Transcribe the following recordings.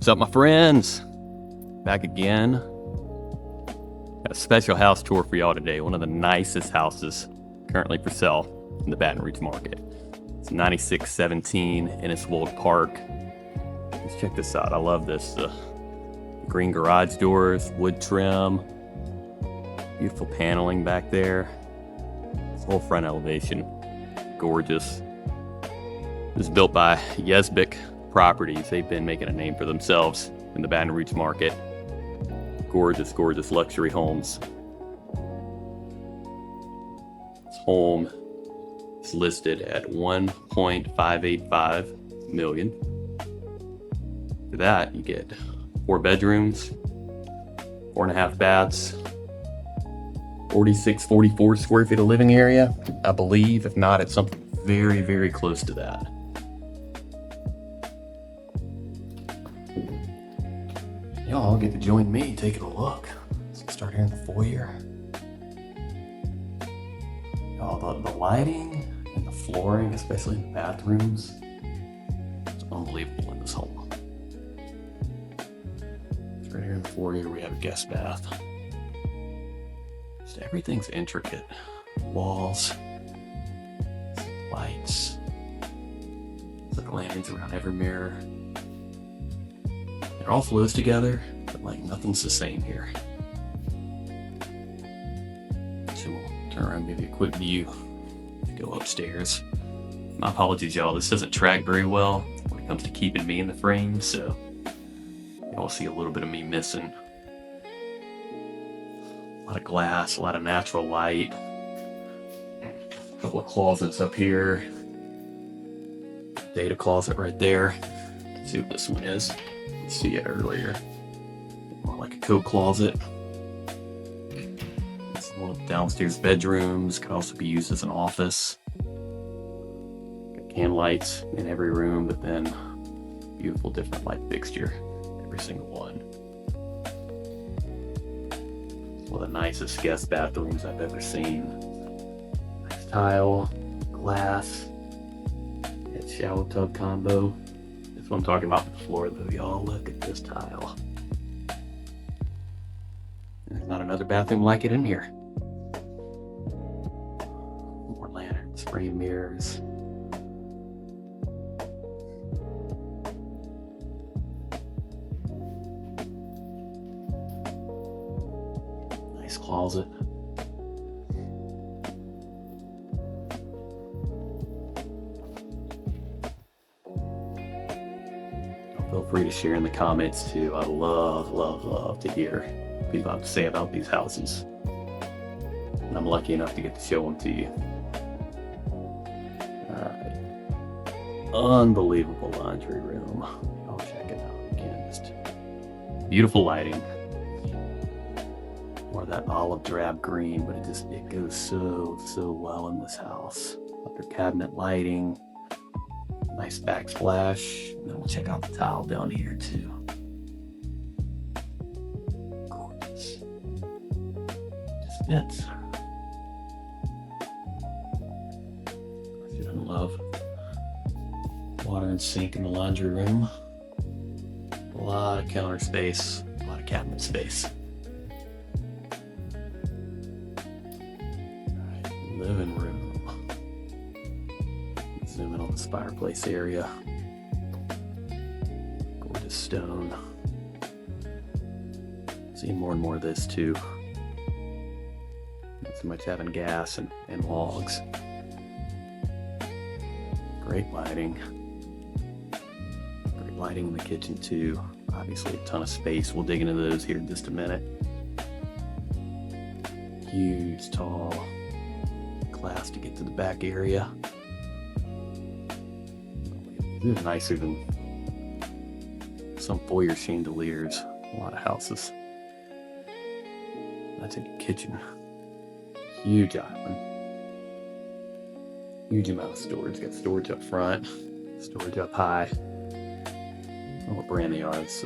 What's up, my friends? Back again. Got a special house tour for y'all today. One of the nicest houses currently for sale in the Baton Rouge market. It's 9617 Inniswold Park. Let's check this out. I love this. Green garage doors, wood trim, beautiful paneling back there. This whole front elevation, gorgeous. This is built by Yesbick Properties. They've been making a name for themselves in the Baton Rouge market. Gorgeous, gorgeous luxury homes. This home is listed at $1.585 million. For that, you get 4 bedrooms, 4.5 baths, 44 square feet of living area. I believe, if not, it's something very, very close to that. Y'all get to join me taking a look. Let's start here in the foyer. Y'all, the lighting and the flooring, especially in the bathrooms, it's unbelievable in this home. It's right here in the foyer, we have a guest bath. Just everything's intricate. Walls, lights, like lanterns around every mirror. It all flows together, but like nothing's the same here. So we'll turn around and give you a quick view. Go upstairs. My apologies, y'all. This doesn't track very well when it comes to keeping me in the frame, so y'all see a little bit of me missing. A lot of glass, a lot of natural light. A couple of closets up here. Data closet right there. Let's see what this one is. See it earlier. More like a coat closet. It's one of the downstairs bedrooms. Could also be used as an office. Got can lights in every room, but then beautiful different light fixture. Every single one. It's one of the nicest guest bathrooms I've ever seen. Nice tile, glass, and shower tub combo. That's what I'm talking about with the floor, though, y'all. Look at this tile. There's not another bathroom like it in here. More lanterns, frame mirrors. Nice closet. Feel free to share in the comments too. I love to hear what people have to say about these houses. And I'm lucky enough to get to show them to you. Alright. Unbelievable laundry room. I'll check it out again. Just beautiful lighting. More of that olive drab green, but it goes so well in this house. Under cabinet lighting. Nice backsplash. And then we'll check out the tile down here too. Gorgeous. Just fits. You're gonna love water and sink in the laundry room. A lot of counter space, a lot of cabinet space. Alright, living room. Zoom in on this fireplace area. Gorgeous stone. Seeing more and more of this too. Not so much having gas and logs. Great lighting. Great lighting in the kitchen too. Obviously a ton of space. We'll dig into those here in just a minute. Huge, tall glass to get to the back area. This is nicer than some foyer chandeliers. A lot of houses. That's a kitchen. Huge island. Huge amount of storage. Got storage up front, storage up high. I don't know what brand they are. It's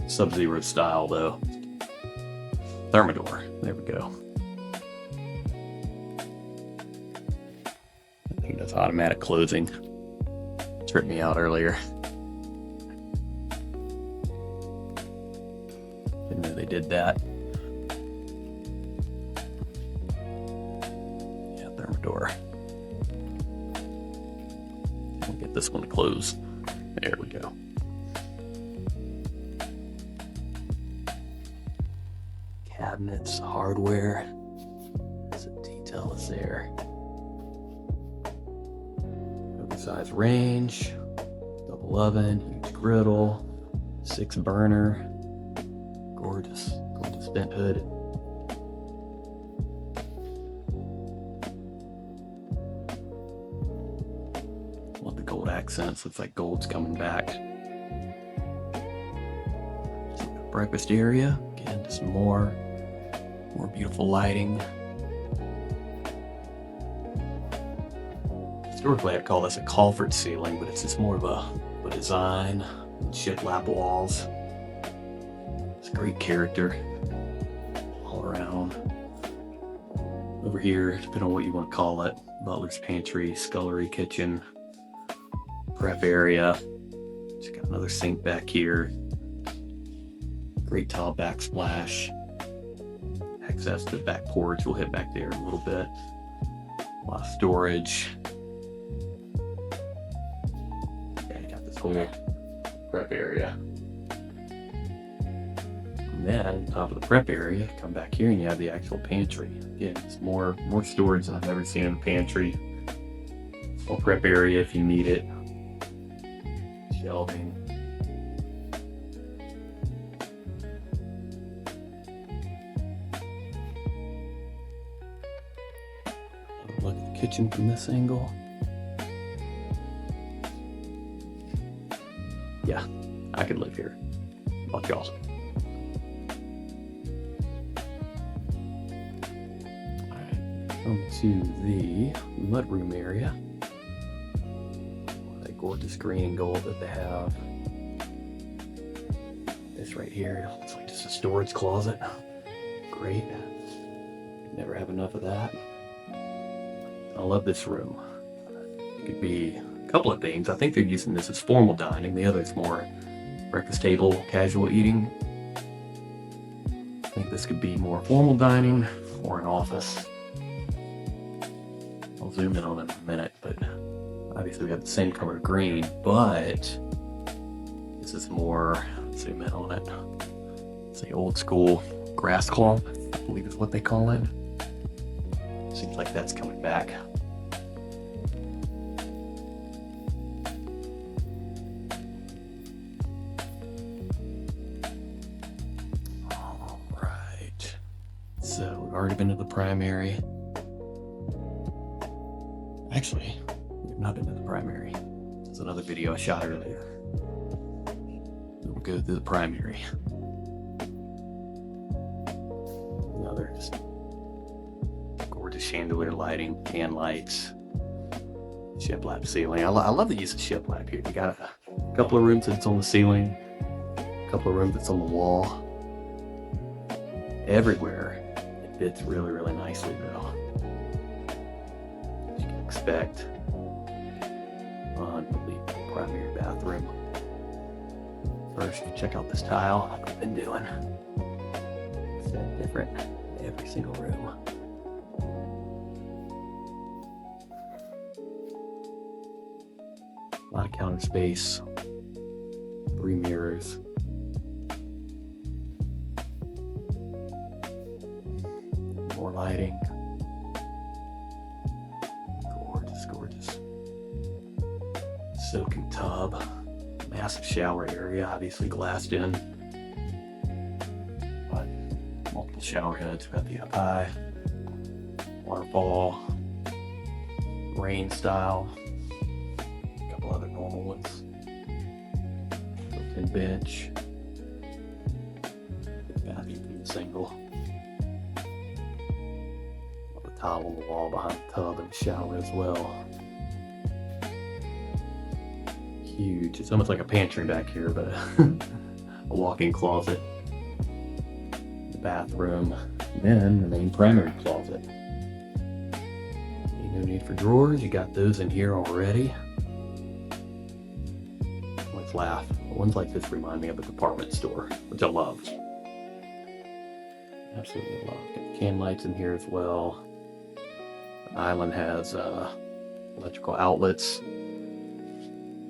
Sub-Zero style though. Thermador. There we go. I think that's automatic closing. Tripped me out earlier. did that. Yeah, thermidor. We'll get this one closed. There we go. Cabinets, hardware. The detail is there. Oversized range, double oven, huge griddle, 6 burner, gorgeous vent hood. Love the gold accents. Looks like gold's coming back. Breakfast area. Again, just more beautiful lighting. Historically, I'd call this a culvert ceiling, but it's just more of a design. Shiplap walls. It's great character all around. Over here, depending on what you want to call it, butler's pantry, scullery kitchen, prep area. Just got another sink back here. Great tile backsplash. Access to the back porch. We'll hit back there in a little bit. A lot of storage. Yeah, you got this whole prep area. And then, top of the prep area, come back here and you have the actual pantry. Again, it's more storage than I've ever seen in a pantry. Small prep area if you need it. Shelving. Look at the kitchen from this angle. Yeah, I could live here. How about y'all? Alright, come to the mudroom area. That gorgeous green and gold that they have. This right here, it's like just a storage closet. Great. Never have enough of that. I love this room. It could be a couple of things. I think they're using this as formal dining. The other is more breakfast table, casual eating. I think this could be more formal dining or an office. I'll zoom in on it in a minute, but obviously we have the same color green, but this is more, zoom in on it. It's the old school grass cloth, I believe is what they call it. Seems like that's coming back. All right. So we've already been to the primary. Actually, we've not been to the primary. There's another video I shot earlier. We'll go through the primary. Another just gorgeous chandelier lighting, can lights, shiplap ceiling. I love the use of shiplap here. You got a couple of rooms that's on the ceiling, a couple of rooms that's on the wall. Everywhere it fits really, really nicely though. As you can expect. Unbelievable primary bathroom. First, check out this tile like I've been doing. It's different every single room. A lot of counter space, 3 mirrors. More lighting. Gorgeous, gorgeous. Soaking tub. Massive shower area, obviously glassed in. But multiple shower heads. We've got the up high, waterfall, rain style. Other normal ones. Built-in bench. Bathroom single. The towel on the wall behind the tub and the shower as well. Huge. It's almost like a pantry back here, but a walk-in closet. The bathroom. And then the main primary closet. No need for drawers. You got those in here already. Laugh. Ones like this remind me of a department store, which I love. Absolutely love. Got can lights in here as well. The island has electrical outlets.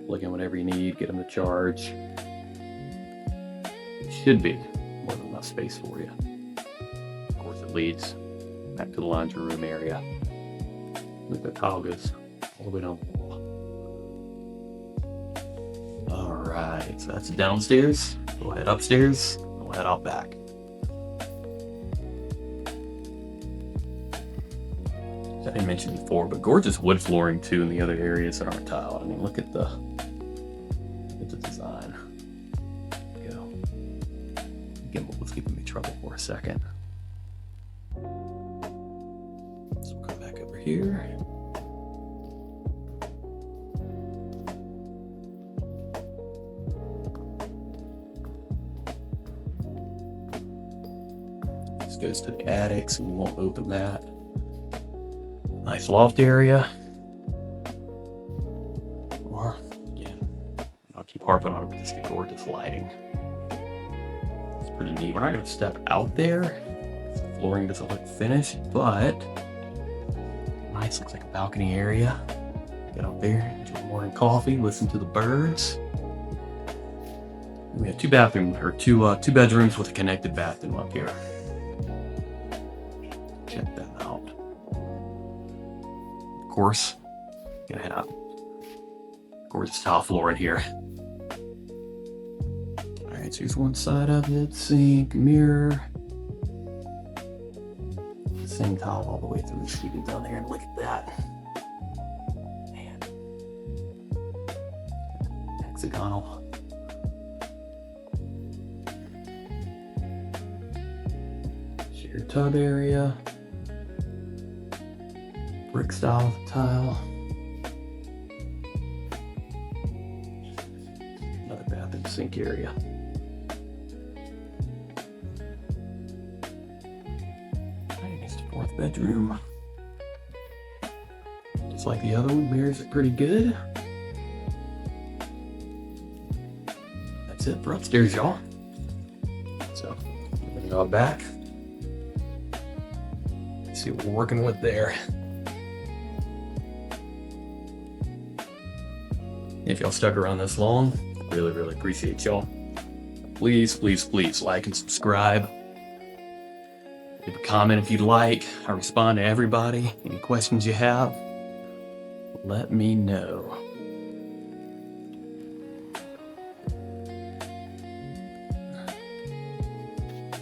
Plug in whatever you need, get them to charge. It should be more than enough space for you. Of course, it leads back to the laundry room area. Look, the tile goes all the way down the wall. Alright, so that's downstairs. We'll head upstairs. We'll head out back. I didn't mention before, but gorgeous wood flooring too in the other areas that aren't tiled. I mean, look at the design. There we go. Again, let's give me trouble for a second. So we'll come back over here. This goes to the attic, so we won't open that. Nice loft area. Or, again, I'll keep harping on it, but just gorgeous lighting. It's pretty neat. We're not going to step out there. The flooring doesn't look finished, but nice. Looks like a balcony area. Get out there, enjoy morning coffee, listen to the birds. We have two bedrooms with a connected bathroom up here. Check that out. Of course, gonna have gorgeous tile floor in here. All right, so here's one side of it: sink, mirror. Same tile all the way through. You can down there and look at that. Man, hexagonal. Shared tub area. Brick style tile. Another bathroom sink area. Right, it's the fourth bedroom. Just like the other one, mirrors are pretty good. That's it for upstairs, y'all. So, I'm gonna go back. See what we're working with there. If y'all stuck around this long, really appreciate y'all. Please like and subscribe. Leave a comment if you'd like. I respond to everybody. Any questions you have, let me know.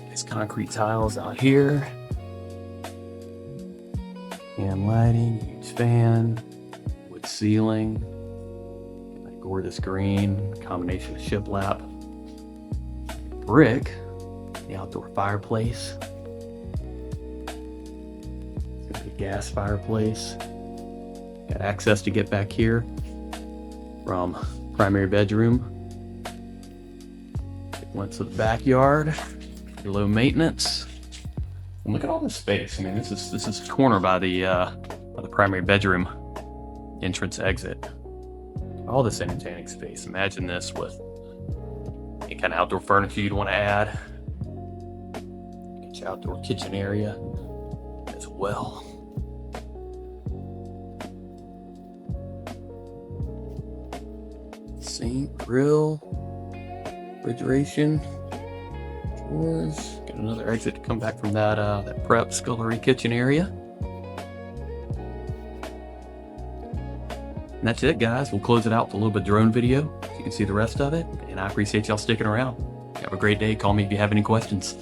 There's concrete tiles out here. And lighting, huge fan, wood ceiling. Gorgeous green, combination of shiplap, brick, the outdoor fireplace. It's gonna be a gas fireplace. Got access to get back here from primary bedroom. Went to the backyard, low maintenance. And look at all this space. I mean, this is corner by the primary bedroom entrance exit. All this entertaining space. Imagine this with any kind of outdoor furniture you'd want to add. Get your outdoor kitchen area as well. Sink, grill, refrigeration, drawers. Got another exit to come back from that prep scullery kitchen area. And that's it, guys. We'll close it out with a little bit of drone video so you can see the rest of it. And I appreciate y'all sticking around. Have a great day. Call me if you have any questions.